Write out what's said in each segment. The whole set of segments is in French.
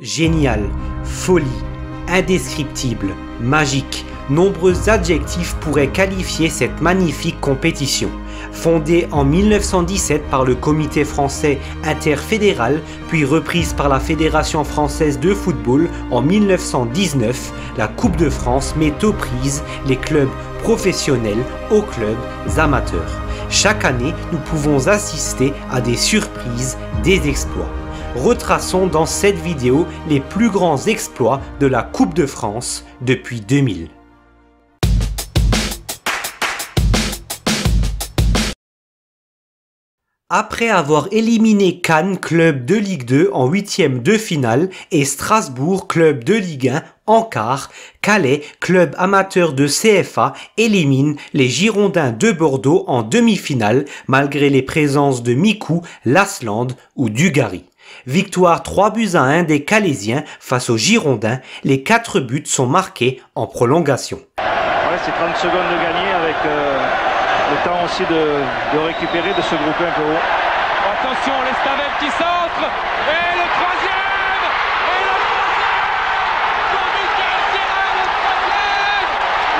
Génial, folie, indescriptible, magique, nombreux adjectifs pourraient qualifier cette magnifique compétition. Fondée en 1917 par le Comité français interfédéral, puis reprise par la Fédération française de football en 1919, la Coupe de France met aux prises les clubs professionnels aux clubs amateurs. Chaque année, nous pouvons assister à des surprises, des exploits. Retraçons dans cette vidéo les plus grands exploits de la Coupe de France depuis 2000. Après avoir éliminé Cannes, club de Ligue 2 en huitième de finale, et Strasbourg, club de Ligue 1 en quart, Calais, club amateur de CFA, élimine les Girondins de Bordeaux en demi-finale malgré les présences de Micoud, Lasland ou Dugarry. Victoire 3-1 des Calaisiens face aux Girondins, les 4 buts sont marqués en prolongation. Ouais, c'est 30 secondes de gagner avec le temps aussi de récupérer, de se grouper un peu haut. Attention, l'Estavel qui centre, et le troisième,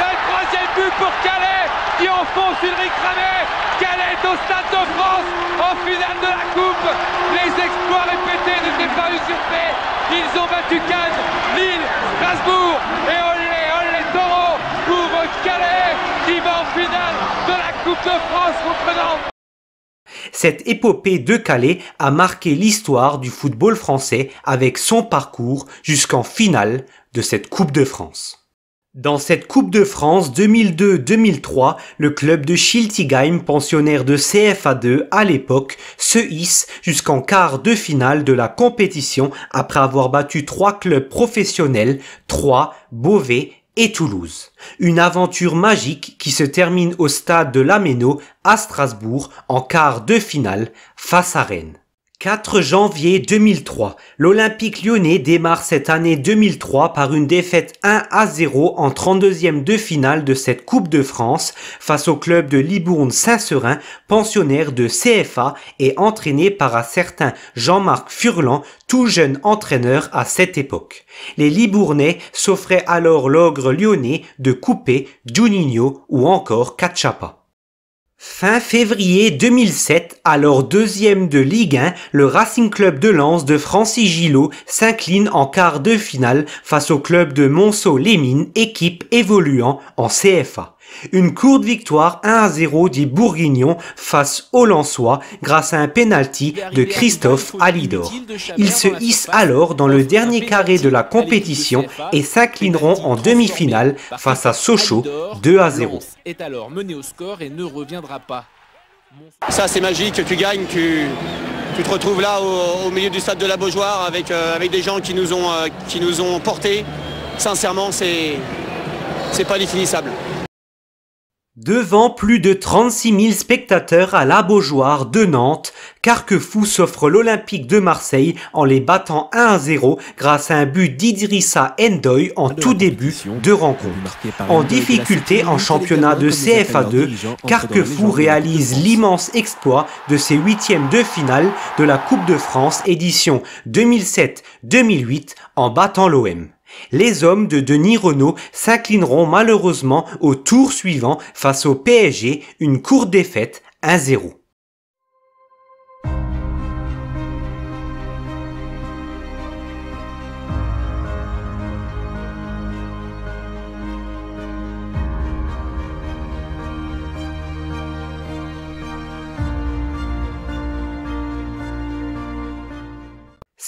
le troisième but pour Calais, qui enfonce Ulrich Ramé. Calais est au Stade de France, en finale de la Coupe. Les exploits répétés n'étaient pas usurpés. Ils ont battu Cannes, Lille, Strasbourg, et olé Taureau pour Calais, qui va en finale de la Coupe de France contre Nantes. Cette épopée de Calais a marqué l'histoire du football français avec son parcours jusqu'en finale de cette Coupe de France. Dans cette Coupe de France 2002-2003, le club de Schiltigheim, pensionnaire de CFA2 à l'époque, se hisse jusqu'en quart de finale de la compétition après avoir battu 3 clubs professionnels, Troyes, Beauvais et Toulouse. Une aventure magique qui se termine au stade de l'Améno à Strasbourg en quart de finale face à Rennes. 4 janvier 2003, l'Olympique lyonnais démarre cette année 2003 par une défaite 1-0 en 32e de finale de cette Coupe de France face au club de Libourne-Saint-Seurin, pensionnaire de CFA et entraîné par un certain Jean-Marc Furlan, tout jeune entraîneur à cette époque. Les Libournais s'offraient alors l'ogre lyonnais de Coupé, Juninho ou encore Cachapa. Fin février 2007, alors deuxième de Ligue 1, le Racing Club de Lens de Francis Gillot s'incline en quart de finale face au club de Monceau-les-Mines, équipe évoluant en CFA. Une courte victoire 1-0 des Bourguignons face aux Lensois grâce à un penalty de Christophe Alidor. Ils se hissent alors dans le dernier carré de la compétition et s'inclineront en demi-finale face à Sochaux 2-0. Est alors mené au score et ne reviendra pas. Ça c'est magique, tu gagnes, tu te retrouves là au milieu du stade de la Beaujoire avec des gens qui nous ont portés. Sincèrement, c'est pas définissable. Devant plus de 36 000 spectateurs à la Beaujoire de Nantes, Carquefou s'offre l'Olympique de Marseille en les battant 1-0 grâce à un but d'Idrissa Ndoye en tout début de rencontre. En difficulté en championnat de CFA2, Carquefou réalise l'immense exploit de ses huitièmes de finale de la Coupe de France édition 2007-2008 en battant l'OM. Les hommes de Denis Renaud s'inclineront malheureusement au tour suivant face au PSG, une courte défaite 1-0.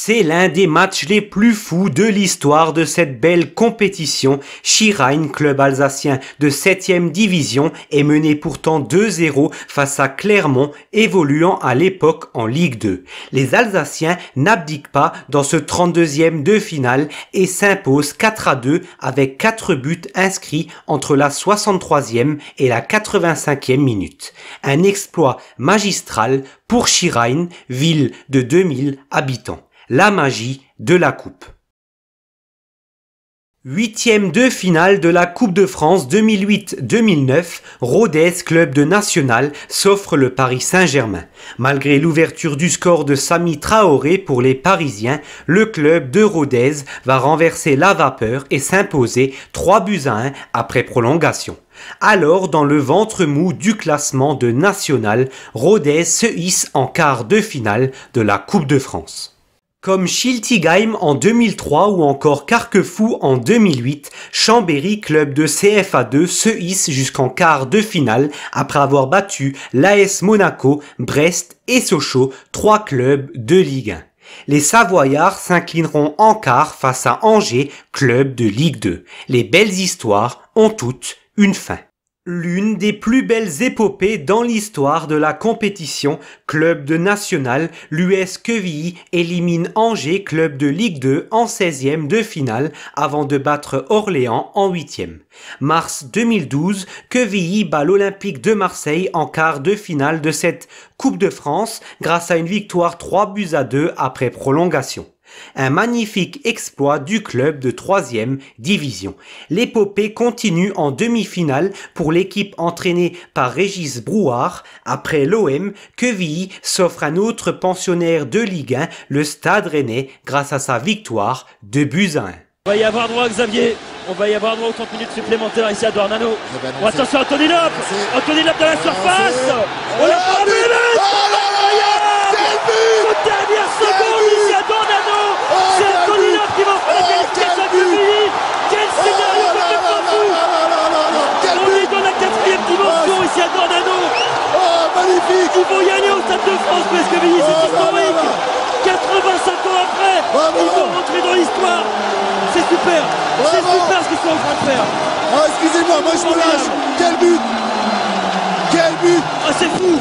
C'est l'un des matchs les plus fous de l'histoire de cette belle compétition. Schirheim, club alsacien de 7e division, est mené pourtant 2-0 face à Clermont, évoluant à l'époque en Ligue 2. Les Alsaciens n'abdiquent pas dans ce 32e de finale et s'imposent 4-2 avec 4 buts inscrits entre la 63e et la 85e minute. Un exploit magistral pour Schirheim, ville de 2000 habitants. La magie de la coupe. Huitième de finale de la Coupe de France 2008-2009, Rodez, club de national, s'offre le Paris Saint-Germain. Malgré l'ouverture du score de Sami Traoré pour les Parisiens, le club de Rodez va renverser la vapeur et s'imposer 3-1 après prolongation. Alors, dans le ventre mou du classement de national, Rodez se hisse en quart de finale de la Coupe de France. Comme Schiltigheim en 2003 ou encore Carquefou en 2008, Chambéry, club de CFA2, se hisse jusqu'en quart de finale après avoir battu l'AS Monaco, Brest et Sochaux, 3 clubs de Ligue 1. Les Savoyards s'inclineront en quart face à Angers, club de Ligue 2. Les belles histoires ont toutes une fin. L'une des plus belles épopées dans l'histoire de la compétition, club de national, l'US Quevilly élimine Angers, club de Ligue 2 en 16e de finale avant de battre Orléans en 8e. Mars 2012, Quevilly bat l'Olympique de Marseille en quart de finale de cette Coupe de France grâce à une victoire 3-2 après prolongation. Un magnifique exploit du club de 3e division. L'épopée continue en demi-finale pour l'équipe entraînée par Régis Brouard. Après l'OM, Quevilly s'offre un autre pensionnaire de Ligue 1, le Stade Rennais, grâce à sa victoire 2-1. On va y avoir droit, Xavier. On va y avoir droit aux 30 minutes supplémentaires ici à Dornano. Oh, attention, Anthony Lop. Anthony Lop dans la surface. Oh, la frappe de dernière seconde ici à Dornano. C'est Anthony Lop qui va faire la qualification à Quevilly. Quel scénario complètement fou. On est dans la 4e dimension ici à Dornano. Oh, magnifique. Ils vont y aller au Stade de France, parce que Quevilly, c'est historique. 85 ans après, ils vont rentrer dans l'histoire. C'est super. C'est super ce qu'ils sont en train de faire. Ah, excusez-moi, moi je me lâche. Quel but. Quel but. Ah, c'est fou.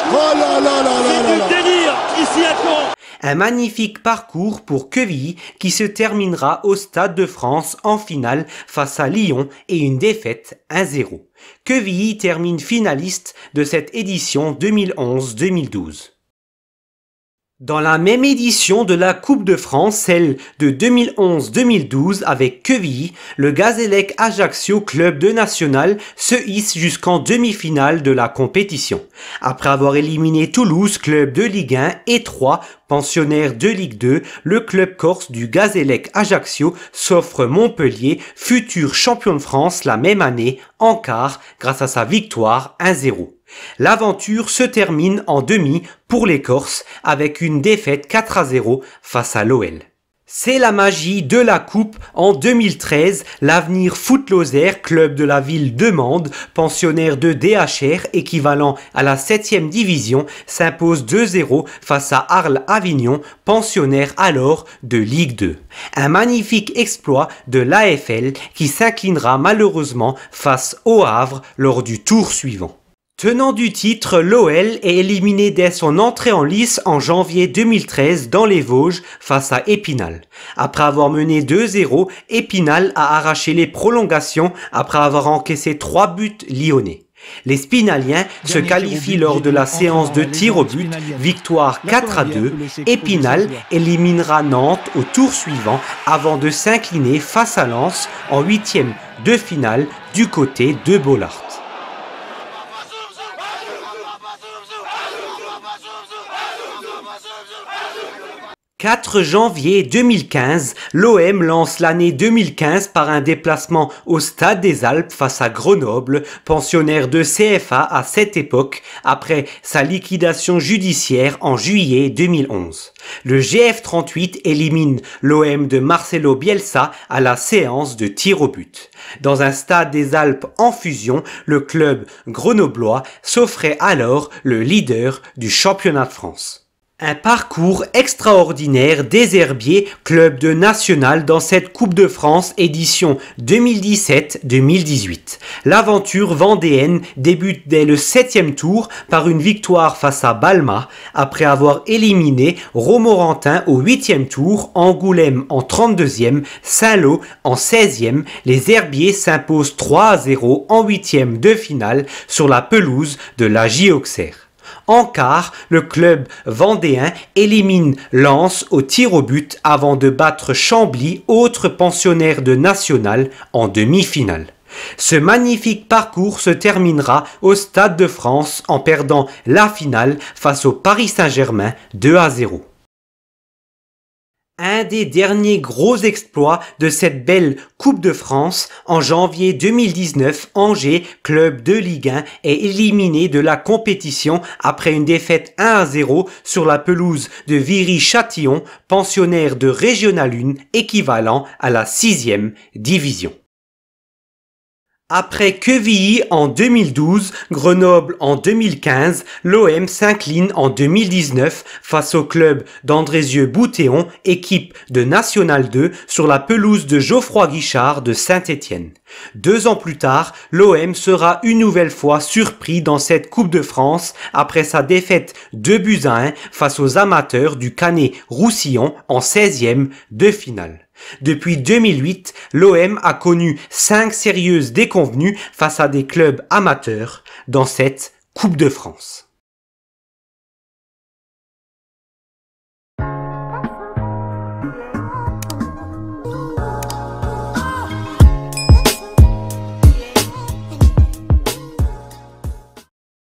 Oh là là là là là. C'est du délire ici à Caen. Un magnifique parcours pour Quevilly qui se terminera au Stade de France en finale face à Lyon et une défaite 1-0. Quevilly termine finaliste de cette édition 2011-2012. Dans la même édition de la Coupe de France, celle de 2011-2012 avec Quevilly, le Gazélec Ajaccio, club de national, se hisse jusqu'en demi-finale de la compétition. Après avoir éliminé Toulouse, club de Ligue 1 et 3, pensionnaire de Ligue 2, le club corse du Gazélec Ajaccio s'offre Montpellier, futur champion de France la même année, en quart grâce à sa victoire 1-0. L'aventure se termine en demi pour les Corses avec une défaite 4-0 face à l'OL. C'est la magie de la coupe. En 2013, l'Avenir Foot Lozère, club de la ville de Mende, pensionnaire de DHR, équivalent à la 7e division, s'impose 2-0 face à Arles-Avignon, pensionnaire alors de Ligue 2. Un magnifique exploit de l'AFL qui s'inclinera malheureusement face au Havre lors du tour suivant. Tenant du titre, l'OL est éliminé dès son entrée en lice en janvier 2013 dans les Vosges face à Épinal. Après avoir mené 2-0, Épinal a arraché les prolongations après avoir encaissé 3 buts lyonnais. Les Spinaliens se qualifient lors de la séance de tir au but, victoire 4-2. Épinal éliminera Nantes au tour suivant avant de s'incliner face à Lens en 8e de finale du côté de Bollaert. 4 janvier 2015, l'OM lance l'année 2015 par un déplacement au Stade des Alpes face à Grenoble, pensionnaire de CFA à cette époque, après sa liquidation judiciaire en juillet 2011. Le GF38 élimine l'OM de Marcelo Bielsa à la séance de tir au but. Dans un Stade des Alpes en fusion, le club grenoblois s'offrait alors le leader du championnat de France. Un parcours extraordinaire des Herbiers, club de national dans cette Coupe de France édition 2017-2018. L'aventure vendéenne débute dès le 7e tour par une victoire face à Balma, après avoir éliminé Romorantin au 8e tour, Angoulême en 32e, Saint-Lô en 16e. Les Herbiers s'imposent 3-0 en 8e de finale sur la pelouse de la J Auxerre. En quart, le club vendéen élimine Lens au tir au but avant de battre Chambly, autre pensionnaire de National, en demi-finale. Ce magnifique parcours se terminera au Stade de France en perdant la finale face au Paris Saint-Germain 2-0. Un des derniers gros exploits de cette belle Coupe de France, en janvier 2019, Angers, club de Ligue 1, est éliminé de la compétition après une défaite 1-0 sur la pelouse de Viry-Châtillon, pensionnaire de Régional 1, équivalent à la 6e division. Après Quevilly en 2012, Grenoble en 2015, l'OM s'incline en 2019 face au club d'Andrézieux-Bouthéon, équipe de National 2, sur la pelouse de Geoffroy Guichard de Saint-Étienne. 2 ans plus tard, l'OM sera une nouvelle fois surpris dans cette Coupe de France après sa défaite 2-1 face aux amateurs du Canet-Roussillon en 16e de finale. Depuis 2008, l'OM a connu 5 sérieuses déconvenues face à des clubs amateurs dans cette Coupe de France.